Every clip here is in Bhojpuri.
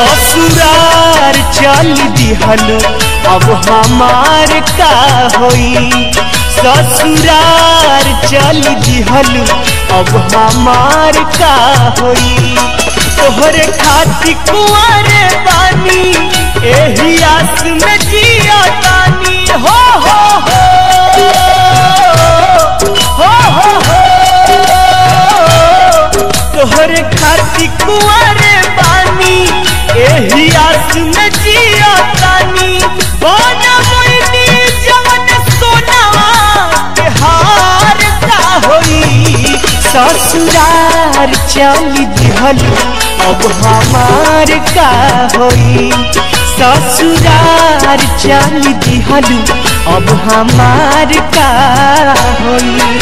ससुरार चल दिहलू अब हमार का होई। ससुरार चल दिहलू अब हमार का होई। तोहरे खातिर कुंवारे बानी एही आस में जिया तानी। हो तोहरे खातिर कुंवारे बानी एही आस में जिया तानी। बना मोइनी जवन सोनावा के हार का होई। ससुरार चल दिहलू अब हमार का होई। ससुरार चल दिहलू अब हमार का होई।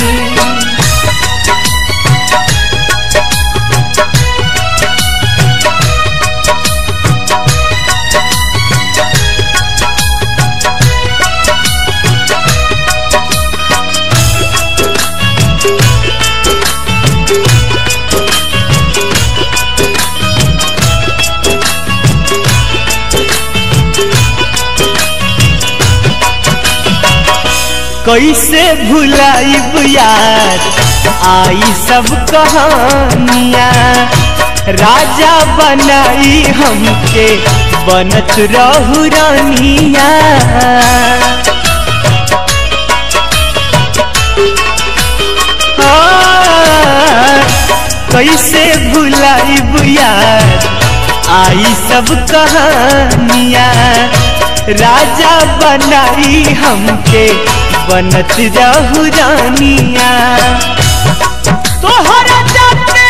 कैसे भुलाइब यार आई सब कहानियाँ। राजा बनाई हमके बनत रहू रानिया। कैसे भुलाइब यार आई सब कहानियाँ। राजा बनाई हमके बनत रहू रानिया। तोहरा जाते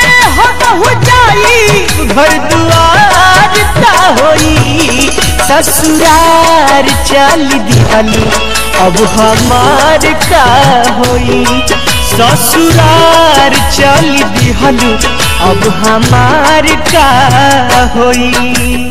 हो जाई घर दुआर का होई। ससुरार चल दिहलू अब हमार का होई। ससुरार चल दिहलू अब हमार का होई।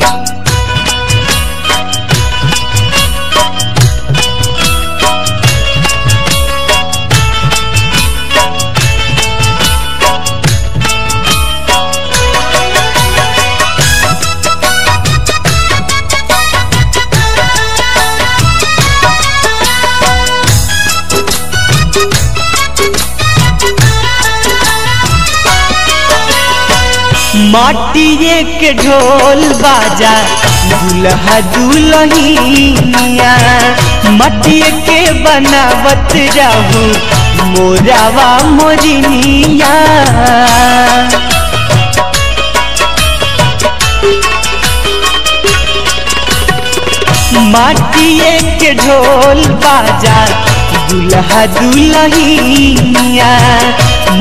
माटिए के ढोल बाजा दुल्हा दुल्हनिया। मटिए के बनावत रहू मोरावा मोरिनिया। माटिए के ढोल बाजा दुल्हा दुल्हनिया।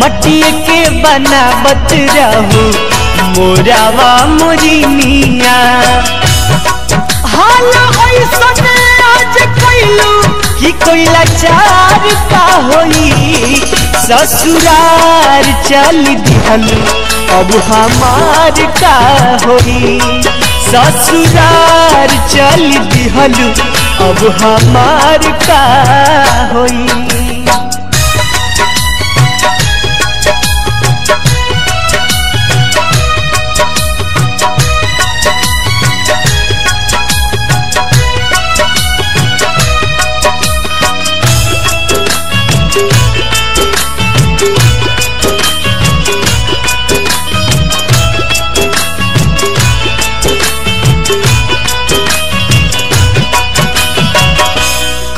मटिए के बनावत रहू मोरावा मोरिनिया। हाल ऐसन आज कैलू कि कोई लाचार का होई। ससुरार चल दिहलू अब हमार का होई। ससुरार चल दिहलू अब हमार का होई।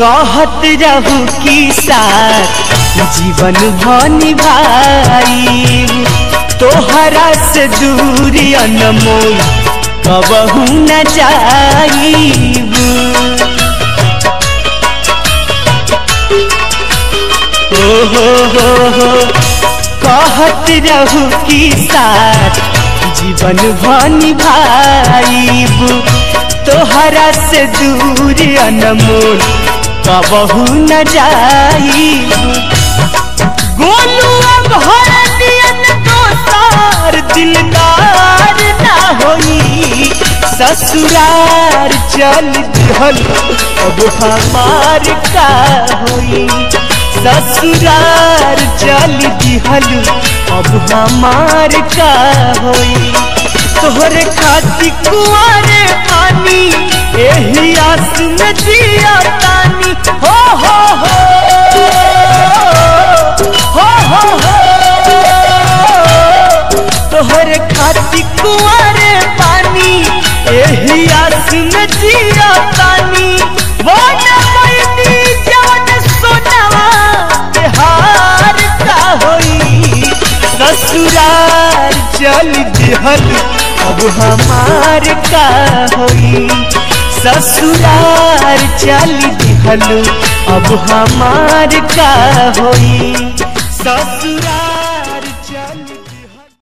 कहत रहू की साथ जीवन भनी भाई। तोहरा से दूरी अनमोल कबहू न जाईब। हो कहत रहू की साथ जीवन भनी भाईब। तोहरा से दूरी अनमोल कबहू न जाई। गोलू अब हरदियन दोसार दिलदार ना होई। ससुरार चल दिहलू अब हमार का होई। ससुरार चल दिहलू अब हमार का होई। तोहरे खाती कुआरे पानी एही आस में जिया तानी हो हो हो हो हो हो। तोहरे खाती कुआरे पानी एही आस में जिया तानी वो नमैनी जवन सोनवा बिहार का होई। ससुरार चल दिहलू अब हमार का होई। ससुरार चल दिहलू अब हमार का होई। ससुरार